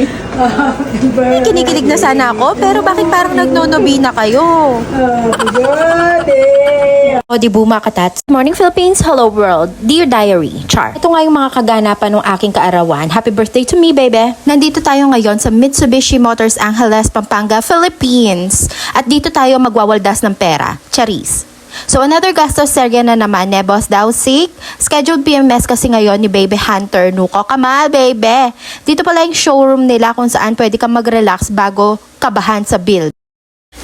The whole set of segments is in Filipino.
Happy birthday. Kinikilig na sana ako, pero bakit parang nagnonobi na kayo? Happy birthday. O di buma katats. Morning Philippines, hello world. Dear Diary, Char. Ito nga yung mga kaganapan ng aking kaarawan. Happy birthday to me, baby. Nandito tayo ngayon sa Mitsubishi Motors Angeles, Pampanga, Philippines. At dito tayo magwawaldas ng pera. Charis. So another gastos serya na naman ni Boss Dausik. Scheduled PMS kasi ngayon ni Baby Hunter. Nuko kamal, baby. Dito pala yung showroom nila kung saan pwede kang mag-relax bago kabahan sa build.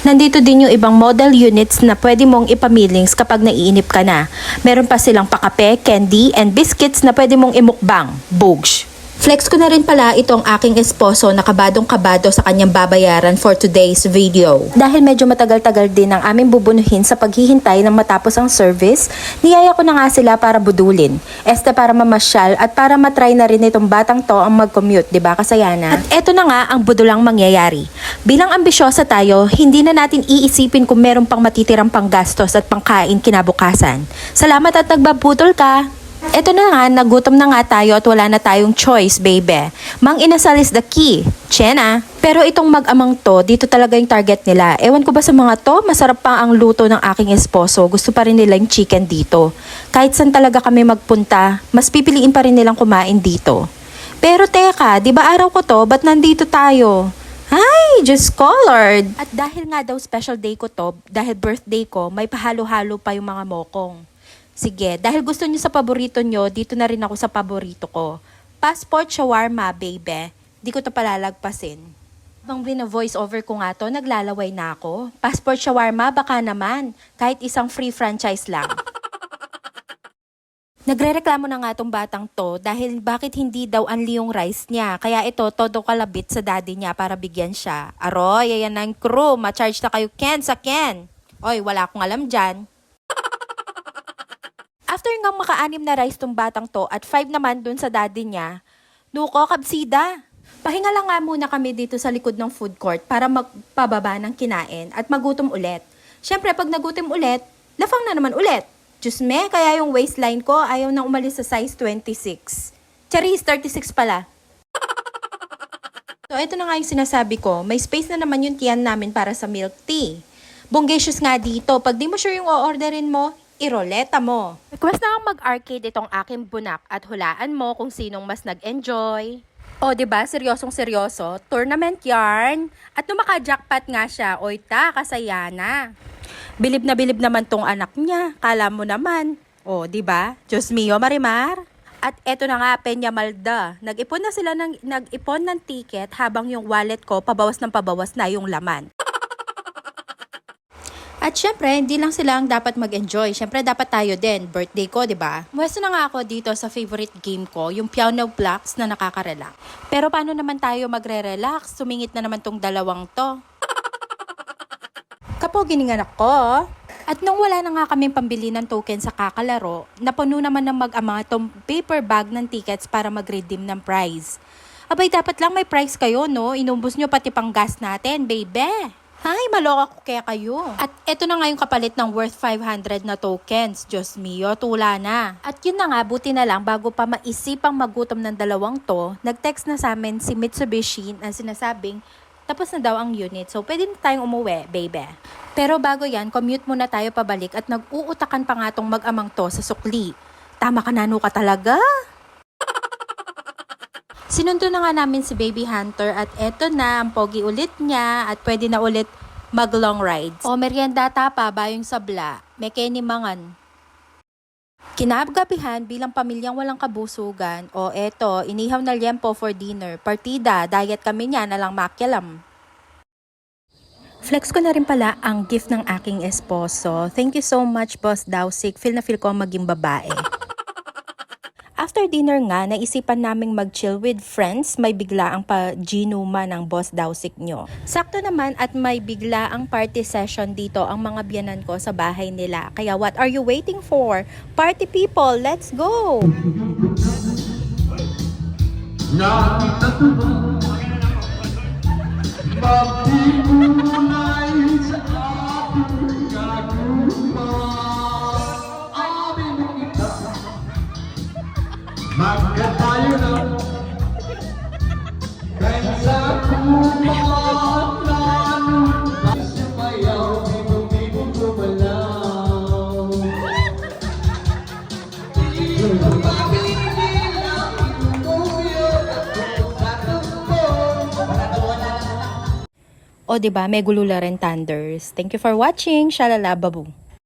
Nandito din yung ibang model units na pwede mong ipamilings kapag naiinip ka na. Meron pa silang pakape, candy, and biscuits na pwede mong imukbang. Bogs. Flex ko na rin pala itong aking esposo na kabadong-kabado sa kanyang babayaran for today's video. Dahil medyo matagal-tagal din ang aming bubunuhin sa paghihintay ng matapos ang service, niyaya ko na nga sila para budulin. Este para mamasyal at para matry na rin itong batang to ang mag-commute, diba kasayana? At eto na nga ang budulang mangyayari. Bilang ambisyosa tayo, hindi na natin iisipin kung meron pang matitirang panggastos at pangkain kinabukasan. Salamat at nagbabutol ka! Eto na nga, nagutom na nga tayo at wala na tayong choice, baby. Mang inasal is the key. Chena. Pero itong mag-amang to, dito talaga yung target nila. Ewan ko ba sa mga to, masarap pa ang luto ng aking esposo. Gusto pa rin nila yung chicken dito. Kahit saan talaga kami magpunta, mas pipiliin pa rin nilang kumain dito. Pero teka, di ba araw ko to, ba't nandito tayo? Ay, just colored. At dahil nga daw special day ko to, dahil birthday ko, may pahalo-halo pa yung mga mokong. Sige, dahil gusto niyo sa paborito niyo, dito na rin ako sa paborito ko. Passport shawarma, baby. Di ko to palalagpasin. Habang bina-voice over ko nga to, naglalaway na ako. Passport shawarma, baka naman. Kahit isang free franchise lang. Nagrereklamo na nga tong batang to dahil bakit hindi daw anli yung rice niya. Kaya ito, todo kalabit sa daddy niya para bigyan siya. Aroy, ayan na yung crew. Ma-charge na kayo Ken sa Ken. Oy, wala akong alam dyan. After nga maka-anim na rice tong batang to at 5 naman dun sa daddy niya, nuko kabsida. Pahinga lang nga muna kami dito sa likod ng food court para magpababa ng kinain at magutom ulit. Siyempre pag nagutom ulit, lafang na naman ulit. Diyos me, kaya yung waistline ko ayaw nang umalis sa size 26. Charis, 36 pala. So ito na nga yung sinasabi ko, may space na naman yung tiyan namin para sa milk tea. Bongacious nga dito, pag di mo sure yung o-orderin mo, iroleta mo. Request na ang mag-arcade itong aking bunak at hulaan mo kung sinong mas nag-enjoy. O, diba? Seryosong-seryoso. Tournament yarn. At nung maka-jackpot nga siya, oy ta, kasaya na. Bilib na bilib naman tong anak niya. Kala mo naman. O, diba? Diyos mio, Marimar. At eto na nga, Peña Malda. Nag-ipon na sila nag-ipon ng ticket habang yung wallet ko pabawas ng pabawas na yung laman. At syempre, hindi lang sila ang dapat mag-enjoy. Syempre, dapat tayo din. Birthday ko, di ba? Mwesto na nga ako dito sa favorite game ko, yung Piano Blocks na nakaka-relax. Pero paano naman tayo magre-relax? Sumingit na naman tong dalawang to. Kapogining anak ko. At nung wala na nga kaming pambili ng token sa kakalaro, napuno naman ng mag-ama tong paper bag ng tickets para mag-redeem ng prize. Abay, dapat lang may prize kayo, no? Inumbos nyo pati pang gas natin, baby. Ay, maloka ko kaya kayo. At eto na nga yung kapalit ng worth 500 na tokens. Diyos mio, tula na. At yun na nga, buti na lang bago pa maisipang magutom ng dalawang to, nag-text na sa amin si Mitsubishi na sinasabing, tapos na daw ang unit. So, pwede na tayong umuwi, baby. Pero bago yan, commute muna tayo pabalik at nag-uutakan pa nga tong mag-amang to sa sukli. Tama ka nano ka talaga? Sinundo na nga namin si Baby Hunter at eto na ang pogi ulit niya at pwede na ulit mag-long rides. O merienda tapa bayong sabla, may kenimangan. Kinagabihan bilang pamilyang walang kabusugan o eto, inihaw na liempo for dinner. Partida, diet kami niya na lang makialam. Flex ko na rin pala ang gift ng aking esposo. Thank you so much, Boss Dausik. Feel na feel ko maging babae. After dinner nga, naisipan naming mag-chill with friends. May bigla ang pa-ginuma ng Boss Dausik nyo. Sakto naman at may bigla ang party session dito ang mga biyanan ko sa bahay nila. Kaya what are you waiting for? Party people, let's go! Nakita ko ba maghiwalay sa ating kaguma? Amin kita magkatayo na Kaya sa kumakanan sumayaw, bibong-bibong gumalaw. O, diba? May gulula rin Thunders. Thank you for watching. Shalala, babu.